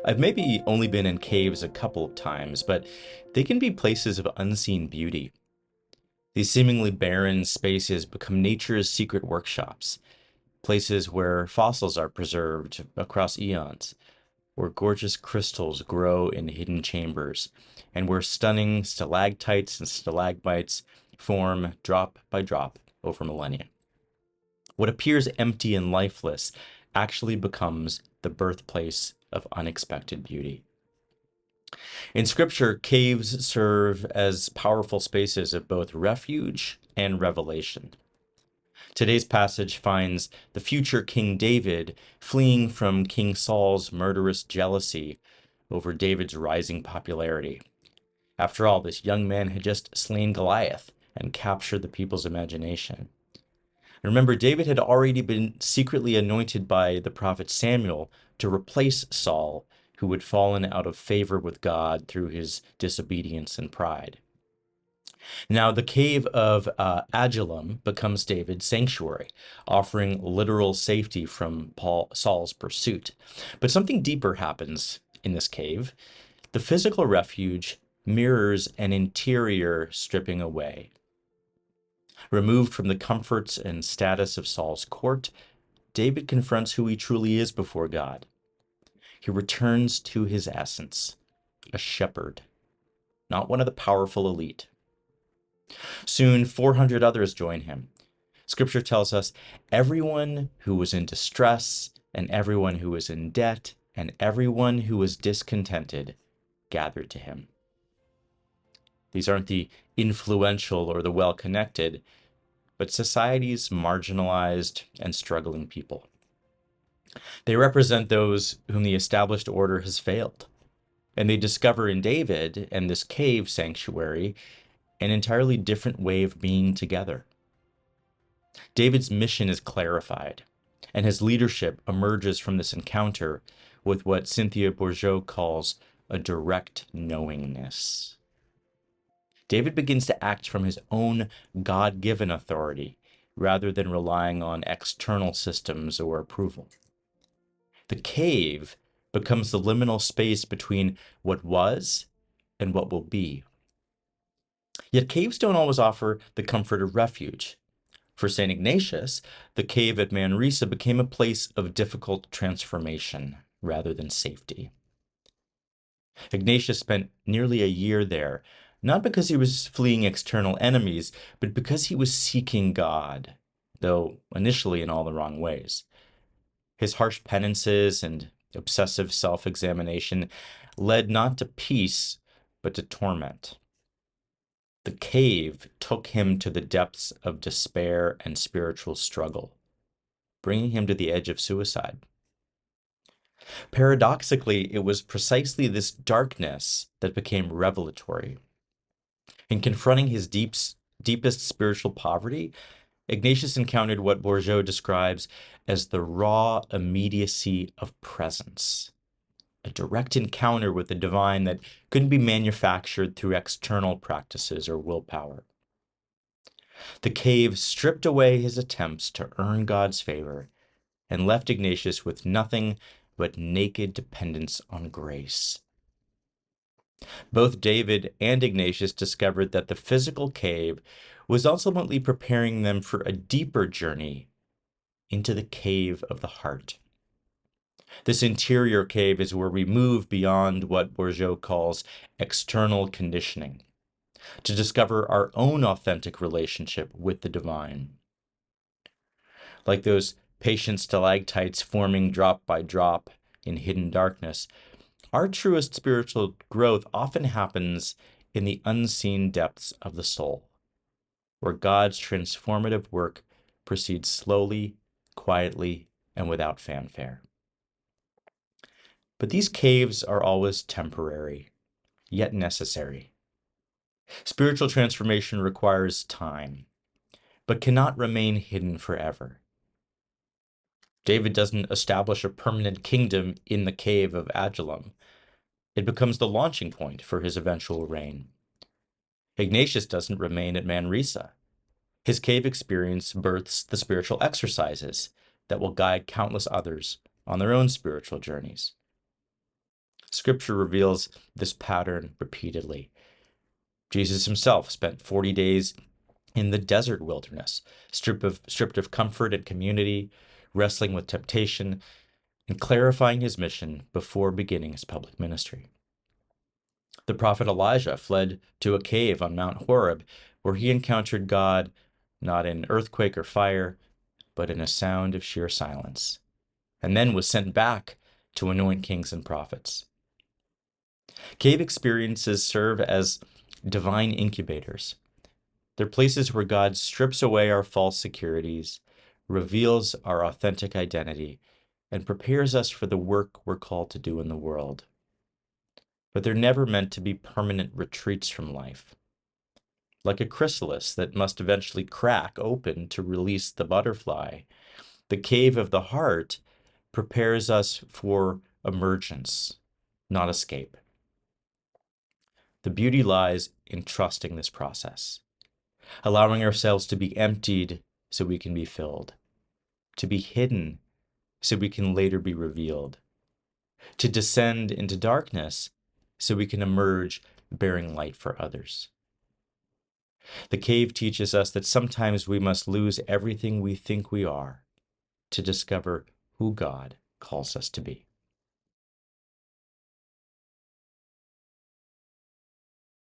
I've maybe only been in caves a couple of times, but they can be places of unseen beauty. These seemingly barren spaces become nature's secret workshops, places where fossils are preserved across eons, where gorgeous crystals grow in hidden chambers, and where stunning stalactites and stalagmites form drop by drop over millennia. What appears empty and lifeless actually becomes the birthplace of unexpected beauty. In Scripture, caves serve as powerful spaces of both refuge and revelation. Today's passage finds the future King David fleeing from King Saul's murderous jealousy over David's rising popularity. After all, this young man had just slain Goliath and captured the people's imagination. Remember, David had already been secretly anointed by the prophet Samuel to replace Saul, who had fallen out of favor with God through his disobedience and pride. Now, the cave of Adullam becomes David's sanctuary, offering literal safety from Saul's pursuit. But something deeper happens in this cave. The physical refuge mirrors an interior stripping away. Removed from the comforts and status of Saul's court, David confronts who he truly is before God. He returns to his essence, a shepherd, not one of the powerful elite. Soon, 400 others join him. Scripture tells us everyone who was in distress, and everyone who was in debt, and everyone who was discontented gathered to him. These aren't the influential or the well-connected, but society's marginalized and struggling people. They represent those whom the established order has failed. And they discover in David and this cave sanctuary an entirely different way of being together. David's mission is clarified, and his leadership emerges from this encounter with what Cynthia Bourgeault calls a direct knowingness. David begins to act from his own God-given authority rather than relying on external systems or approval. The cave becomes the liminal space between what was and what will be. Yet caves don't always offer the comfort of refuge. For St. Ignatius, the cave at Manresa became a place of difficult transformation rather than safety. Ignatius spent nearly a year there, not because he was fleeing external enemies, but because he was seeking God, though initially in all the wrong ways. His harsh penances and obsessive self-examination led not to peace, but to torment. The cave took him to the depths of despair and spiritual struggle, bringing him to the edge of suicide. Paradoxically, it was precisely this darkness that became revelatory. In confronting his deepest spiritual poverty, Ignatius encountered what Bourgeault describes as the raw immediacy of presence, a direct encounter with the divine that couldn't be manufactured through external practices or willpower. The cave stripped away his attempts to earn God's favor and left Ignatius with nothing but naked dependence on grace. Both David and Ignatius discovered that the physical cave was ultimately preparing them for a deeper journey into the cave of the heart. This interior cave is where we move beyond what Bourgeault calls external conditioning, to discover our own authentic relationship with the divine. Like those patient stalactites forming drop by drop in hidden darkness, our truest spiritual growth often happens in the unseen depths of the soul, where God's transformative work proceeds slowly, quietly, and without fanfare. But these caves are always temporary, yet necessary. Spiritual transformation requires time, but cannot remain hidden forever. David doesn't establish a permanent kingdom in the cave of Adullam. It becomes the launching point for his eventual reign. Ignatius doesn't remain at Manresa. His cave experience births the spiritual exercises that will guide countless others on their own spiritual journeys. Scripture reveals this pattern repeatedly. Jesus himself spent 40 days in the desert wilderness, stripped of comfort and community, wrestling with temptation, and clarifying his mission before beginning his public ministry. The prophet Elijah fled to a cave on Mount Horeb, where he encountered God not in earthquake or fire, but in a sound of sheer silence, and then was sent back to anoint kings and prophets. Cave experiences serve as divine incubators. They're places where God strips away our false securities, reveals our authentic identity, and prepares us for the work we're called to do in the world. But they're never meant to be permanent retreats from life. Like a chrysalis that must eventually crack open to release the butterfly, the cave of the heart prepares us for emergence, not escape. The beauty lies in trusting this process, allowing ourselves to be emptied so we can be filled, to be hidden so we can later be revealed, to descend into darkness so we can emerge bearing light for others. The cave teaches us that sometimes we must lose everything we think we are to discover who God calls us to be.